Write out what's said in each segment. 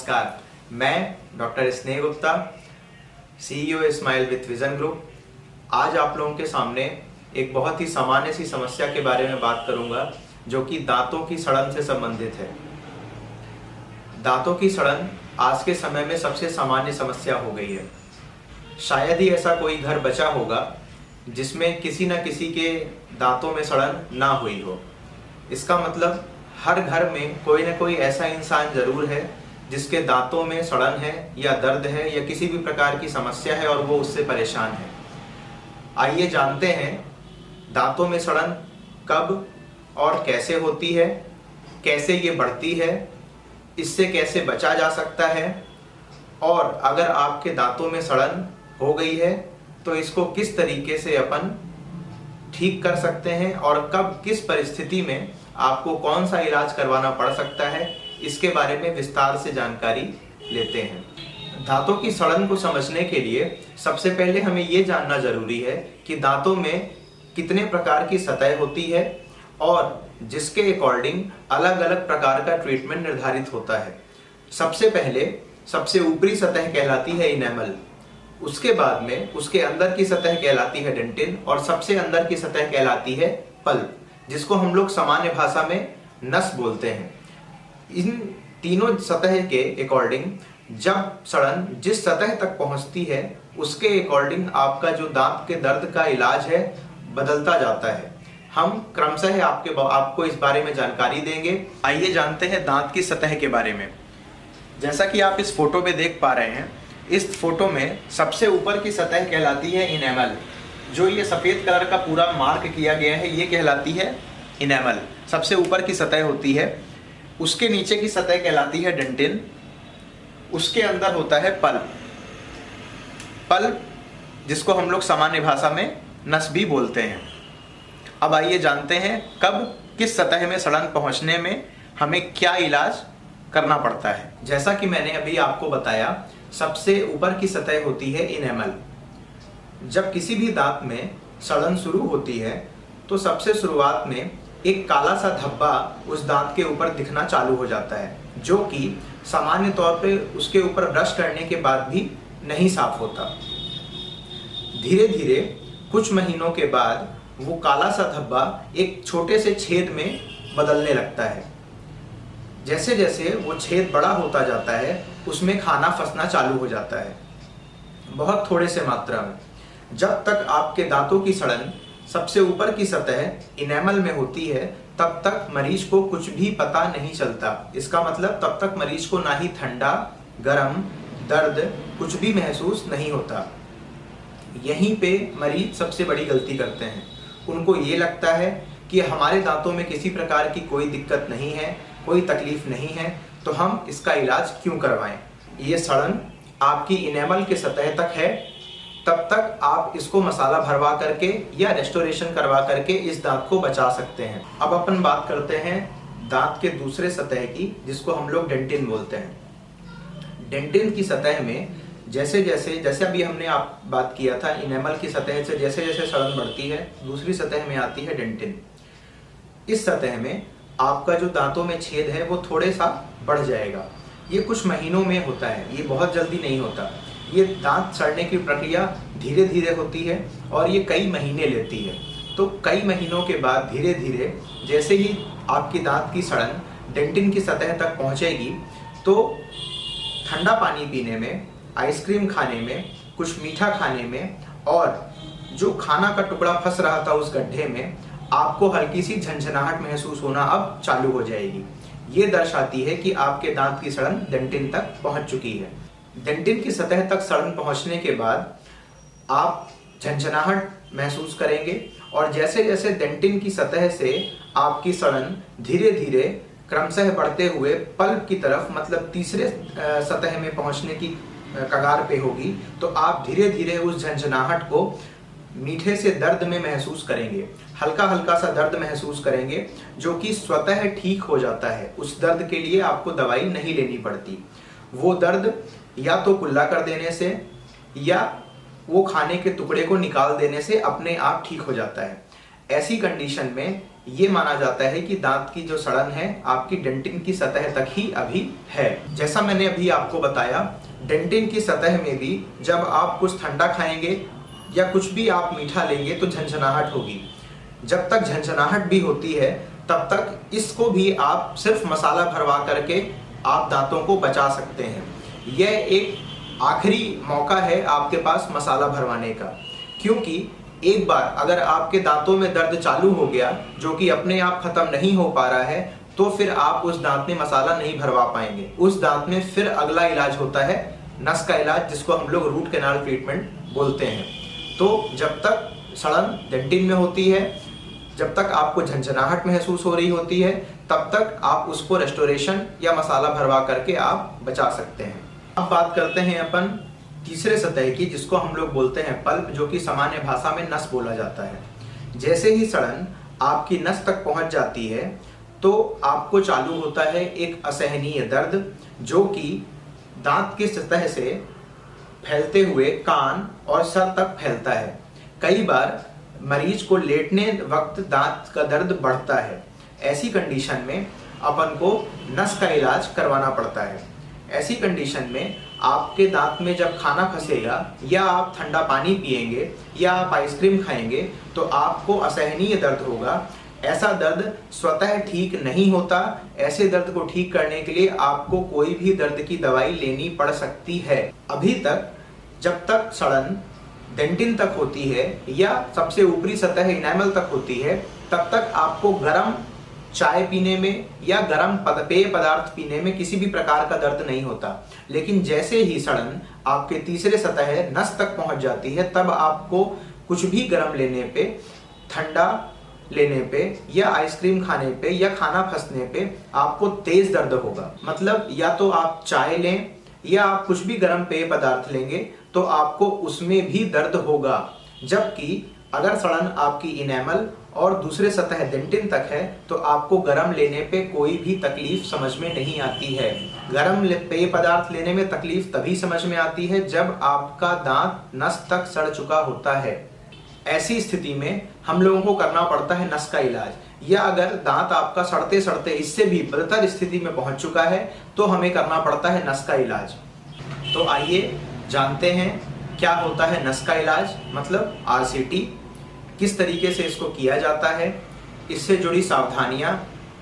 नमस्कार, मैं डॉक्टर स्नेह Gupta, CEO smile with vision group. आज आप लोगों के सामने एक बहुत ही सामान्य सी समस्या के बारे में बात करूंगा जो कि दांतों की सड़न से संबंधित है। दांतों की सड़न आज के समय में सबसे सामान्य समस्या हो गई है। शायद ही ऐसा कोई घर बचा होगा जिसमें किसी न किसी के दांतों में सड़न ना हुई हो। इसका मतलब हर घर में कोई न कोई ऐसा इंसान जरूर है जिसके दांतों में सड़न है या दर्द है या किसी भी प्रकार की समस्या है और वो उससे परेशान है। आइए जानते हैं दांतों में सड़न कब और कैसे होती है, कैसे ये बढ़ती है, इससे कैसे बचा जा सकता है और अगर आपके दांतों में सड़न हो गई है तो इसको किस तरीके से अपन ठीक कर सकते हैं और कब किस परिस्थिति में आपको कौन सा इलाज करवाना पड़ सकता है, इसके बारे में विस्तार से जानकारी लेते हैं। दांतों की सड़न को समझने के लिए सबसे पहले हमें ये जानना जरूरी है कि दांतों में कितने प्रकार की सतह होती है और जिसके अकॉर्डिंग अलग अलग प्रकार का ट्रीटमेंट निर्धारित होता है। सबसे पहले सबसे ऊपरी सतह कहलाती है इनेमल, उसके बाद में उसके अंदर की सतह कहलाती है डेंटिन और सबसे अंदर की सतह कहलाती है पल्प, जिसको हम लोग सामान्य भाषा में नस बोलते हैं। इन तीनों सतह के अकॉर्डिंग जब सड़न जिस सतह तक पहुंचती है उसके अकॉर्डिंग आपका जो दांत के दर्द का इलाज है बदलता जाता है। हम क्रमशः आपको इस बारे में जानकारी देंगे। आइए जानते हैं दांत की सतह के बारे में। जैसा कि आप इस फोटो में देख पा रहे हैं, इस फोटो में सबसे ऊपर की सतह कहलाती है इनेमल। जो ये सफेद कलर का पूरा मार्क किया गया है ये कहलाती है इनेमल, सबसे ऊपर की सतह होती है। उसके नीचे की सतह कहलाती है डेंटिन, उसके अंदर होता है पल्प। पल्प जिसको हम लोग सामान्य भाषा में नस भी बोलते हैं। अब आइए जानते हैं कब किस सतह में सड़न पहुंचने में हमें क्या इलाज करना पड़ता है। जैसा कि मैंने अभी आपको बताया, सबसे ऊपर की सतह होती है इनेमल। जब किसी भी दांत में सड़न शुरू होती है तो सबसे शुरुआत में एक काला सा धब्बा उस दांत के ऊपर दिखना चालू हो जाता है, जो कि सामान्य तौर पे उसके ऊपर ब्रश करने के बाद भी नहीं साफ होता। धीरे धीरे कुछ महीनों के बाद वो काला सा धब्बा एक छोटे से छेद में बदलने लगता है। जैसे जैसे वो छेद बड़ा होता जाता है उसमें खाना फंसना चालू हो जाता है, बहुत थोड़े से मात्रा में। जब तक आपके दांतों की सड़न सबसे ऊपर की सतह इनेमल में होती है तब तक मरीज को कुछ भी पता नहीं चलता। इसका मतलब तब तक मरीज को ना ही ठंडा, गर्म, दर्द कुछ भी महसूस नहीं होता। यहीं पे मरीज सबसे बड़ी गलती करते हैं। उनको ये लगता है कि हमारे दांतों में किसी प्रकार की कोई दिक्कत नहीं है, कोई तकलीफ नहीं है, तो हम इसका इलाज क्यों करवाएं। ये सड़न आपकी इनेमल के सतह तक है, तब तक आप इसको मसाला भरवा करके या रेस्टोरेशन करवा करके इस दांत को बचा सकते हैं। अब अपन बात करते हैं दांत के दूसरे सतह की, जिसको हम लोग डेंटिन बोलते हैं। डेंटिन की सतह में जैसे अभी हमने आप बात किया था, इनेमल की सतह से जैसे जैसे सड़न बढ़ती है दूसरी सतह में आती है डेंटिन। इस सतह में आपका जो दांतों में छेद है वो थोड़े सा बढ़ जाएगा। ये कुछ महीनों में होता है, ये बहुत जल्दी नहीं होता। ये दांत सड़ने की प्रक्रिया धीरे धीरे होती है और ये कई महीने लेती है। तो कई महीनों के बाद धीरे धीरे जैसे ही आपकी दांत की सड़न डेंटिन की सतह तक पहुंचेगी तो ठंडा पानी पीने में, आइसक्रीम खाने में, कुछ मीठा खाने में और जो खाना का टुकड़ा फंस रहा था उस गड्ढे में आपको हल्की सी झंझनाहट महसूस होना अब चालू हो जाएगी। ये दर्शाती है कि आपके दांत की सड़न डेंटिन तक पहुंच चुकी है। डेंटिन की सतह तक सड़न पहुंचने के बाद आप झंझनाहट महसूस करेंगे और जैसे जैसे डेंटिन की सतह से आपकी सड़न धीरे धीरे क्रमशः बढ़ते हुए पल्प की तरफ, मतलब तीसरे सतह में पहुंचने की कगार पे होगी, तो आप धीरे धीरे उस झंझनाहट को मीठे से दर्द में महसूस करेंगे। हल्का हल्का सा दर्द महसूस करेंगे जो कि स्वतः ठीक हो जाता है। उस दर्द के लिए आपको दवाई नहीं लेनी पड़ती। वो दर्द या तो कुल्ला कर देने से या वो खाने के टुकड़े को निकाल देने से अपने आप ठीक हो जाता है। ऐसी कंडीशन में ये माना जाता है कि दांत की जो सड़न है आपकी डेंटिन की सतह तक ही अभी है। जैसा मैंने अभी आपको बताया, डेंटिन की सतह में भी जब आप कुछ ठंडा खाएंगे या कुछ भी आप मीठा लेंगे तो झंझनाहट होगी। जब तक झंझनाहट भी होती है तब तक इसको भी आप सिर्फ मसाला भरवा करके आप दांतों को बचा सकते हैं। यह एक आखिरी मौका है आपके पास मसाला भरवाने का, क्योंकि एक बार अगर आपके दांतों में दर्द चालू हो गया जो कि अपने आप खत्म नहीं हो पा रहा है, तो फिर आप उस दांत में मसाला नहीं भरवा पाएंगे। उस दांत में फिर अगला इलाज होता है नस का इलाज, जिसको हम लोग रूट कैनाल ट्रीटमेंट बोलते हैं। तो जब तक सड़न डेंटिन में होती है, जब तक आपको झंझनाहट महसूस हो रही होती है, तब तक आप उसको रेस्टोरेशन या मसाला भरवा करके आप बचा सकते हैं। अब बात करते हैं अपन तीसरे सतह की, जिसको हम लोग बोलते हैं पल्प, जो कि सामान्य भाषा में नस बोला जाता है। जैसे ही सड़न आपकी नस तक पहुंच जाती है तो आपको चालू होता है एक असहनीय दर्द, जो कि दांत की सतह से फैलते हुए कान और सर तक फैलता है। कई बार मरीज को लेटने वक्त दांत का दर्द बढ़ता है। ऐसी कंडीशन में अपन को नस का इलाज करवाना पड़ता है। ऐसी कंडीशन में आपके दांत में जब खाना फंसेगा या आप ठंडा पानी पिएंगे या आप आइसक्रीम खाएंगे तो आपको असहनीय दर्द होगा। ऐसा दर्द स्वतः ठीक नहीं होता। ऐसे दर्द को ठीक करने के लिए आपको कोई भी दर्द की दवाई लेनी पड़ सकती है। अभी तक जब तक सड़न डेंटिन तक होती है या सबसे ऊपरी सतह इनेमल तक होती है, तब तक आपको गर्म चाय पीने में या गर्म पेय पदार्थ पीने में किसी भी प्रकार का दर्द नहीं होता। लेकिन जैसे ही सड़न आपके तीसरे सतह नस तक पहुंच जाती है, तब आपको कुछ भी गर्म लेने पे, ठंडा लेने पे या आइसक्रीम खाने पे या खाना फंसने पे आपको तेज दर्द होगा। मतलब या तो आप चाय लें या आप कुछ भी गर्म पेय पदार्थ लेंगे तो आपको उसमें भी दर्द होगा। जबकि अगर सड़न आपकी इनेमल और दूसरे सतह डेंटिन तक है तो आपको गर्म लेने पे कोई भी तकलीफ समझ में नहीं आती है। गर्म पेय पदार्थ लेने में तकलीफ तभी समझ में आती है जब आपका दांत नस तक सड़ चुका होता है। ऐसी स्थिति में हम लोगों को करना पड़ता है नस का इलाज, या अगर दांत आपका सड़ते सड़ते इससे भी बदतर स्थिति में पहुंच चुका है तो हमें करना पड़ता है नस का इलाज। तो आइए जानते हैं क्या होता है नस का इलाज, मतलब RCT, किस तरीके से इसको किया जाता है, इससे जुड़ी सावधानियां,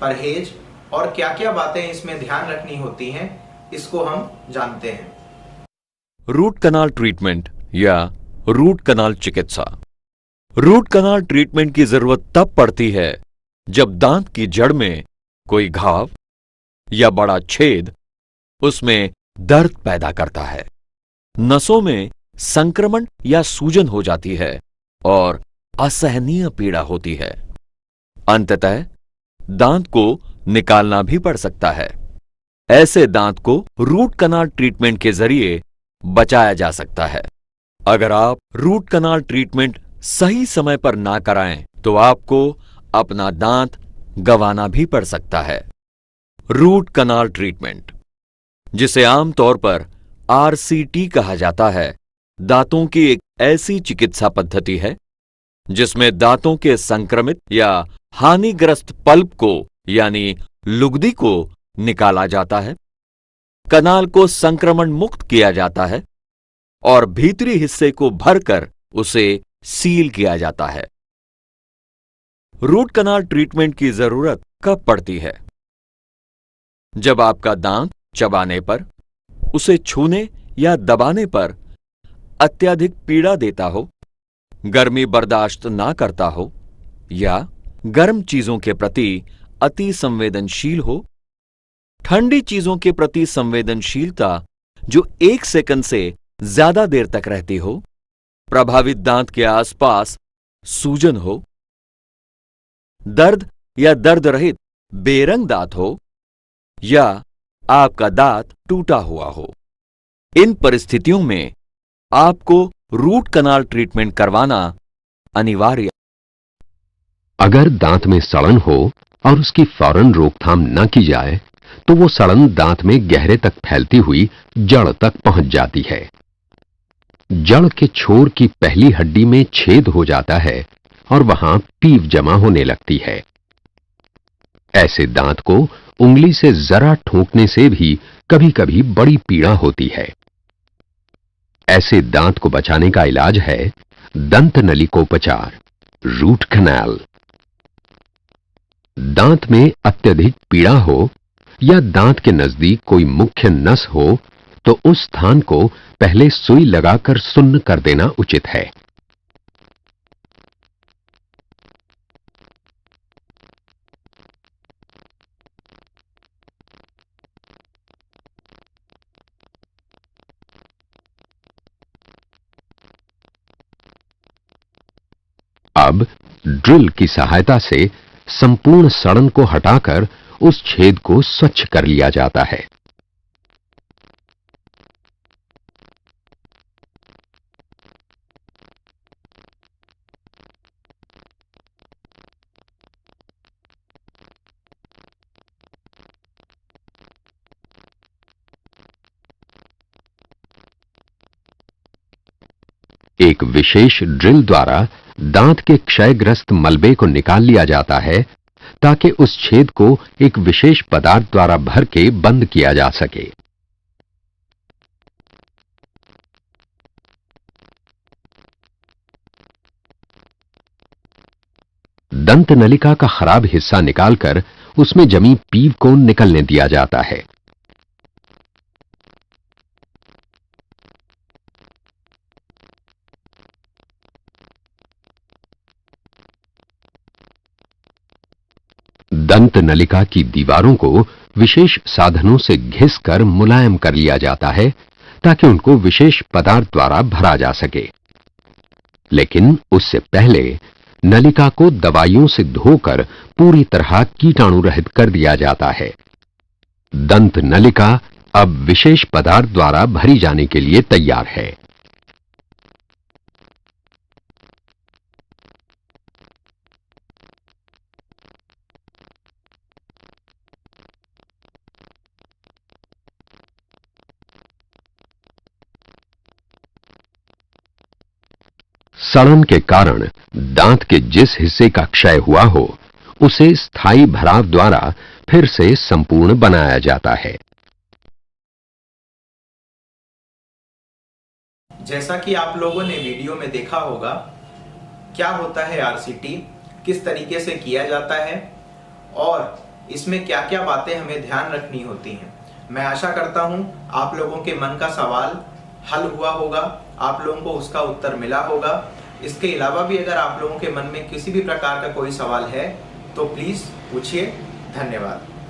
परहेज और क्या क्या बातें इसमें ध्यान रखनी होती हैं, इसको हम जानते हैं। रूट कनाल ट्रीटमेंट या रूट कनाल चिकित्सा। रूट कनाल ट्रीटमेंट की जरूरत तब पड़ती है जब दांत की जड़ में कोई घाव या बड़ा छेद उसमें दर्द पैदा करता है, नसों में संक्रमण या सूजन हो जाती है और असहनीय पीड़ा होती है। अंततः दांत को निकालना भी पड़ सकता है। ऐसे दांत को रूट कनाल ट्रीटमेंट के जरिए बचाया जा सकता है। अगर आप रूट कनाल ट्रीटमेंट सही समय पर ना कराएं तो आपको अपना दांत गंवाना भी पड़ सकता है। रूट कनाल ट्रीटमेंट, जिसे आमतौर पर RCT कहा जाता है, दांतों की एक ऐसी चिकित्सा पद्धति है जिसमें दांतों के संक्रमित या हानिग्रस्त पल्प को यानी लुगदी को निकाला जाता है, कनाल को संक्रमण मुक्त किया जाता है और भीतरी हिस्से को भरकर उसे सील किया जाता है। रूट कनाल ट्रीटमेंट की जरूरत कब पड़ती है? जब आपका दांत चबाने पर, उसे छूने या दबाने पर अत्यधिक पीड़ा देता हो, गर्मी बर्दाश्त ना करता हो या गर्म चीजों के प्रति अति संवेदनशील हो। ठंडी चीजों के प्रति संवेदनशीलता जो 1 सेकंड से ज्यादा देर तक रहती हो, प्रभावित दांत के आसपास सूजन हो, दर्द या दर्द रहित बेरंग दांत हो या आपका दांत टूटा हुआ हो। इन परिस्थितियों में आपको रूट कनाल ट्रीटमेंट करवाना अनिवार्य। अगर दांत में सड़न हो और उसकी फौरन रोकथाम न की जाए तो वो सड़न दांत में गहरे तक फैलती हुई जड़ तक पहुंच जाती है। जड़ के छोर की पहली हड्डी में छेद हो जाता है और वहां पीव जमा होने लगती है। ऐसे दांत को उंगली से जरा ठोकने से भी कभी-कभी बड़ी पीड़ा होती है। ऐसे दांत को बचाने का इलाज है दंत नलिकोपचार, रूट कैनाल। दांत में अत्यधिक पीड़ा हो या दांत के नजदीक कोई मुख्य नस हो तो उस स्थान को पहले सुई लगाकर सुन्न कर देना उचित है। अब ड्रिल की सहायता से संपूर्ण सड़न को हटाकर उस छेद को स्वच्छ कर लिया जाता है। एक विशेष ड्रिल द्वारा दांत के क्षयग्रस्त मलबे को निकाल लिया जाता है ताकि उस छेद को एक विशेष पदार्थ द्वारा भर के बंद किया जा सके। दंत नलिका का खराब हिस्सा निकालकर उसमें जमी पीव को निकलने दिया जाता है। दंत नलिका की दीवारों को विशेष साधनों से घिसकर मुलायम कर लिया जाता है ताकि उनको विशेष पदार्थ द्वारा भरा जा सके। लेकिन उससे पहले नलिका को दवाइयों से धोकर पूरी तरह कीटाणु रहित कर दिया जाता है। दंत नलिका अब विशेष पदार्थ द्वारा भरी जाने के लिए तैयार है। सड़न के कारण दांत के जिस हिस्से का क्षय हुआ हो उसे स्थायी भराव द्वारा फिर से संपूर्ण बनाया जाता है। जैसा कि आप लोगों ने वीडियो में देखा होगा, क्या होता है आरसीटी, किस तरीके से किया जाता है और इसमें क्या क्या बातें हमें ध्यान रखनी होती हैं। मैं आशा करता हूं आप लोगों के मन का सवाल हल हुआ होगा, आप लोगों को उसका उत्तर मिला होगा। इसके अलावा भी अगर आप लोगों के मन में किसी भी प्रकार का कोई सवाल है तो प्लीज पूछिए। धन्यवाद।